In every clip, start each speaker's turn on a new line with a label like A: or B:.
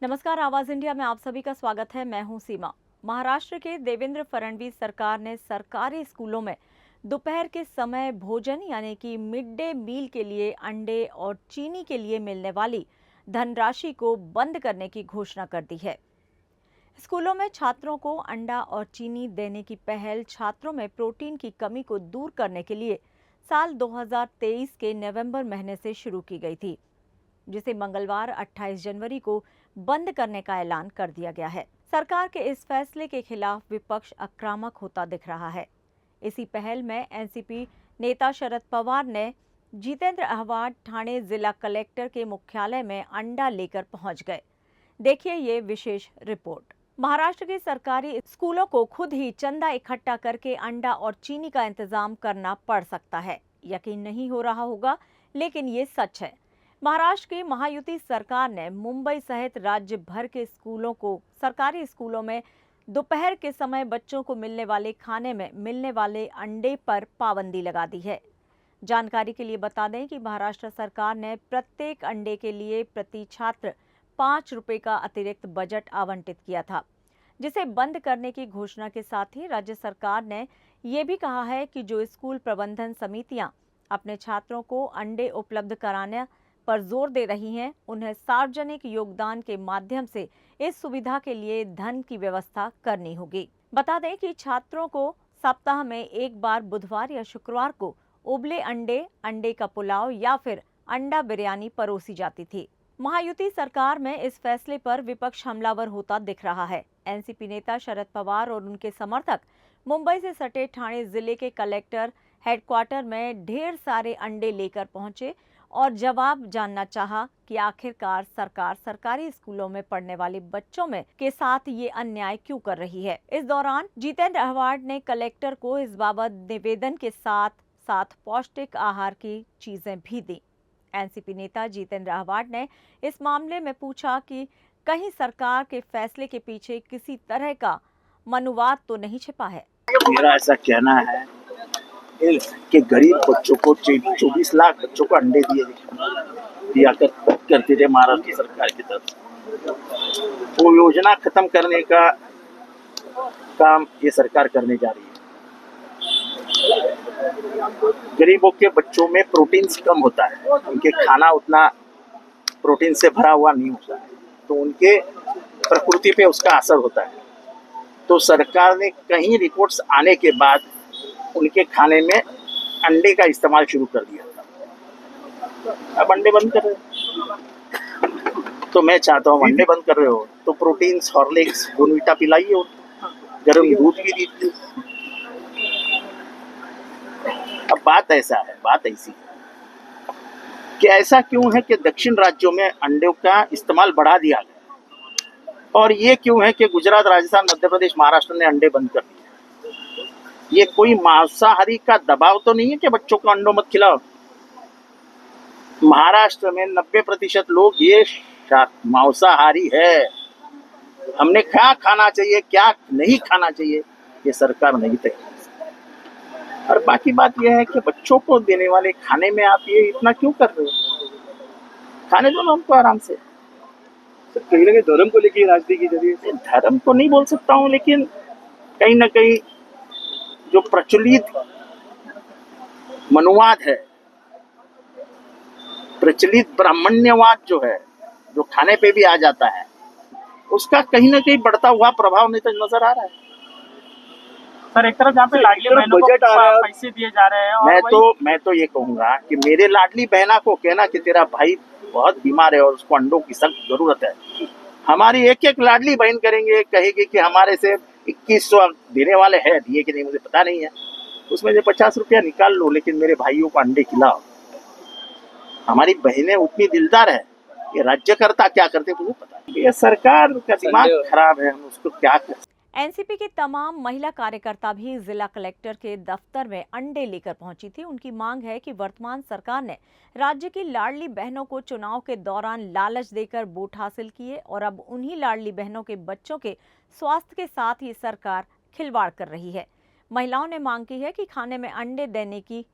A: नमस्कार, आवाज इंडिया में आप सभी का स्वागत है। मैं हूं सीमा। महाराष्ट्र के देवेंद्र फडणवीस सरकार ने सरकारी स्कूलों में दोपहर के समय भोजन यानी कि मिड डे मील के लिए अंडे और चीनी के लिए मिलने वाली धनराशि को बंद करने की घोषणा कर दी है। स्कूलों में छात्रों को अंडा और चीनी देने की पहल छात्रों में प्रोटीन की कमी को दूर करने के लिए साल 2023 के नवंबर महीने से शुरू की गई थी, जिसे मंगलवार 28 जनवरी को बंद करने का ऐलान कर दिया गया है। सरकार के इस फैसले के खिलाफ विपक्ष आक्रामक होता दिख रहा है। इसी पहल में एनसीपी नेता शरद पवार ने जितेंद्र अहवाड ठाणे जिला कलेक्टर के मुख्यालय में अंडा लेकर पहुंच गए। देखिए ये विशेष रिपोर्ट। महाराष्ट्र के सरकारी स्कूलों को खुद ही चंदा इकट्ठा करके अंडा और चीनी का इंतजाम करना पड़ सकता है। यकीन नहीं हो रहा होगा, लेकिन ये सच है। महाराष्ट्र की महायुति सरकार ने मुंबई सहित राज्य भर के स्कूलों को सरकारी स्कूलों में दोपहर के समय बच्चों को मिलने वाले खाने में मिलने वाले अंडे पर पाबंदी लगा दी है। जानकारी के लिए बता दें कि महाराष्ट्र सरकार ने प्रत्येक अंडे के लिए प्रति छात्र 5 रुपए का अतिरिक्त बजट आवंटित किया था, जिसे बंद करने की घोषणा के साथ ही राज्य सरकार ने ये भी कहा है कि जो स्कूल प्रबंधन समितियां अपने छात्रों को अंडे उपलब्ध कराने पर जोर दे रही हैं, उन्हें सार्वजनिक योगदान के माध्यम से इस सुविधा के लिए धन की व्यवस्था करनी होगी। बता दें कि छात्रों को सप्ताह में एक बार बुधवार या शुक्रवार को उबले अंडे, अंडे का पुलाव या फिर अंडा बिरयानी परोसी जाती थी। महायुति सरकार में इस फैसले पर विपक्ष हमलावर होता दिख रहा है। एनसीपी नेता शरद पवार और उनके समर्थक मुंबई से सटे ठाणे जिले के कलेक्टर हेडक्वार्टर में ढेर सारे अंडे लेकर पहुंचे और जवाब जानना चाहा कि आखिरकार सरकार सरकारी स्कूलों में पढ़ने वाले बच्चों में के साथ ये अन्याय क्यों कर रही है। इस दौरान जितेंद्र अहवाड ने कलेक्टर को इस बाबत निवेदन के साथ साथ पौष्टिक आहार की चीजें भी दी। एनसीपी नेता जितेंद्र अहवाड ने इस मामले में पूछा कि कहीं सरकार के फैसले के पीछे किसी तरह का मनुवाद तो नहीं छिपा है।
B: मेरा ऐसा कहना है कि गरीब बच्चों को 24 लाख बच्चों को अंडे दिया करते थे महाराष्ट्र सरकार की तरफ से। वो योजना खत्म करने का काम ये सरकार करने जा रही है। गरीबों के बच्चों में प्रोटीन कम होता है, उनके खाना उतना प्रोटीन से भरा हुआ नहीं होता है, तो उनके प्रकृति पे उसका असर होता है। तो सरकार ने कई रिपोर्ट्स आने के बाद उनके खाने में अंडे का इस्तेमाल शुरू कर दिया था। अब अंडे बंद कर रहे हो, तो मैं चाहता हूँ अंडे बंद कर रहे हो तो प्रोटीन, हॉर्लिक्स, बोर्नवीटा पिलाइए और गर्म दूध भी दीजिए। अब बात ऐसी है कि ऐसा क्यों है कि दक्षिण राज्यों में अंडों का इस्तेमाल बढ़ा दिया गया और ये क्यों है कि गुजरात, राजस्थान, मध्य प्रदेश, महाराष्ट्र ने अंडे बंद कर दिए। ये कोई मांसाहारी का दबाव तो नहीं है कि बच्चों को अंडों मत खिलाओ। महाराष्ट्र में 90% लोग ये मांसाहारी है। हमने क्या खाना चाहिए, क्या नहीं खाना चाहिए, ये सरकार नहीं तय। और बाकी बात यह है कि बच्चों को देने वाले खाने में आप ये इतना क्यों कर रहे हो? खाने दो ना हमको आराम से।
C: तो कहीं ना कहीं धर्म को लेकर राजनीति की जरिए से
B: धर्म को नहीं बोल सकता हूँ, लेकिन कहीं ना कहीं जो प्रचलित मनुवाद है, प्रचलित ब्राह्मण्यवाद जो है, जो खाने पे भी आ जाता है, उसका कहीं ना कहीं बढ़ता हुआ प्रभाव नजर आ रहा है।
D: सर, एक तरफ जहाँ पे लाडली बहनों को
C: बजट आ रहा है,
D: पैसे दिए जा रहे हैं और
B: मैं तो ये कहूंगा कि मेरे लाडली बहना को कहना कि तेरा भाई बहुत बीमार है और उसको अंडों की सख्त जरूरत है। हमारी एक एक लाडली बहन करेंगे, कहेगी कि हमारे से 2100 देने वाले हैं, दिए कि नहीं मुझे पता नहीं है, उसमें से 50 रुपया निकाल लो, लेकिन मेरे भाइयों को अंडे खिलाओ। हमारी बहनें उतनी दिलदार है। ये राज्यकर्ता क्या करते मुझे पता नहीं। ये सरकार का दिमाग खराब है, हम उसको क्या कर।
A: एनसीपी की तमाम महिला कार्यकर्ता भी जिला कलेक्टर के दफ्तर में अंडे लेकर पहुंची थी। उनकी मांग है कि वर्तमान सरकार ने राज्य की लाडली बहनों को चुनाव के दौरान लालच देकर वोट हासिल किए और अब उन्हीं लाडली बहनों के बच्चों के स्वास्थ्य के साथ ये सरकार खिलवाड़ कर रही है। महिलाओं ने मांग की है कि खाने में अंडे देने की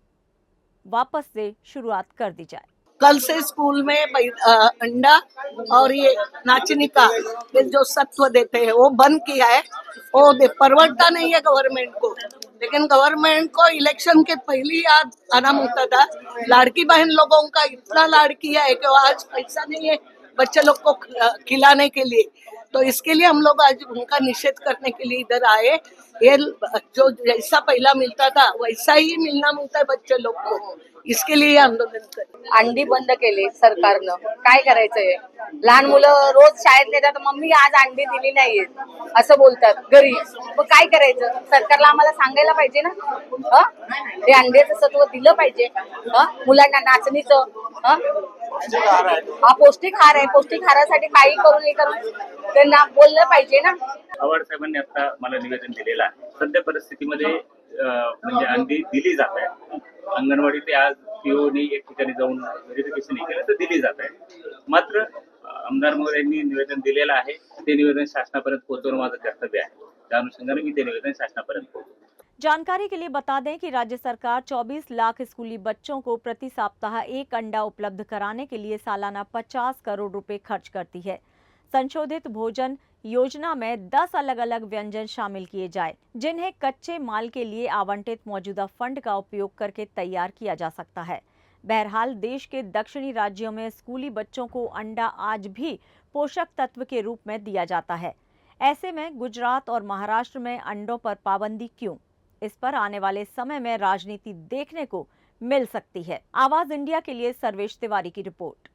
A: वापस से शुरुआत कर दी जाए।
E: कल से स्कूल में अंडा और ये नाचनी का ये जो सत्व देते हैं वो बंद किया है। वो परवड़ता नहीं है गवर्नमेंट को, लेकिन गवर्नमेंट को इलेक्शन के पहले याद आना होता था। लाड़की बहन लोगों का इतना लाड़ किया है कि वो आज पैसा नहीं है बच्चे लोग को खिलाने के लिए, तो इसके लिए हम लोग आज उनका निषेध करने के लिए इधर आए। ये जो जैसा पहला मिलता था वैसा ही मिलना मिलता है बच्चे लोग को, इसके लिए आंदोलन करें।
F: अंडी बंद केली सरकारनं, काय करायचंय? लहान मुलं रोज शाळेत नेतात, मम्मी आज अंडी दिली नाहीये असं बोलतात घरी, मग काय करायचं? सरकारला आम्हाला सांगायला पाहिजे ना, ते अंड्याचं सत्व दिलं पाहिजे, मुलांना नाचणीचं, हा पौष्टिक आहार आहे, पौष्टिक आहारासाठी काही करून हे करून त्यांना बोललं पाहिजे ना.
G: पवार साहेबांनी आता मला निवेदन दिलेलं आहे. सध्या परिस्थितीमध्ये म्हणजे अंडी दिली जात आहे. अंगणवाडी ते आज पीओनी एक ठिकाणी जाऊन व्हेरिफिकेशन केलं तर दिली जात आहे. मात्र आमदार महोदयांनी निवेदन दिलेलं आहे, ते निवेदन शासनापर्यंत पोहोचवणं माझं कर्तव्य आहे. त्या अनुषंगाने मी ते निवेदन शासनापर्यंत पोहोचवतो.
A: जानकारी के लिए बता दें कि राज्य सरकार 24 लाख स्कूली बच्चों को प्रति सप्ताह एक अंडा उपलब्ध कराने के लिए सालाना 50 करोड़ रुपए खर्च करती है। संशोधित भोजन योजना में 10 अलग अलग व्यंजन शामिल किए जाए, जिन्हें कच्चे माल के लिए आवंटित मौजूदा फंड का उपयोग करके तैयार किया जा सकता है। बहरहाल देश के दक्षिणी राज्यों में स्कूली बच्चों को अंडा आज भी पोषक तत्व के रूप में दिया जाता है। ऐसे में गुजरात और महाराष्ट्र में अंडों पर पाबंदी क्यों? इस पर आने वाले समय में राजनीति देखने को मिल सकती है। आवाज इंडिया के लिए सर्वेश तिवारी की रिपोर्ट।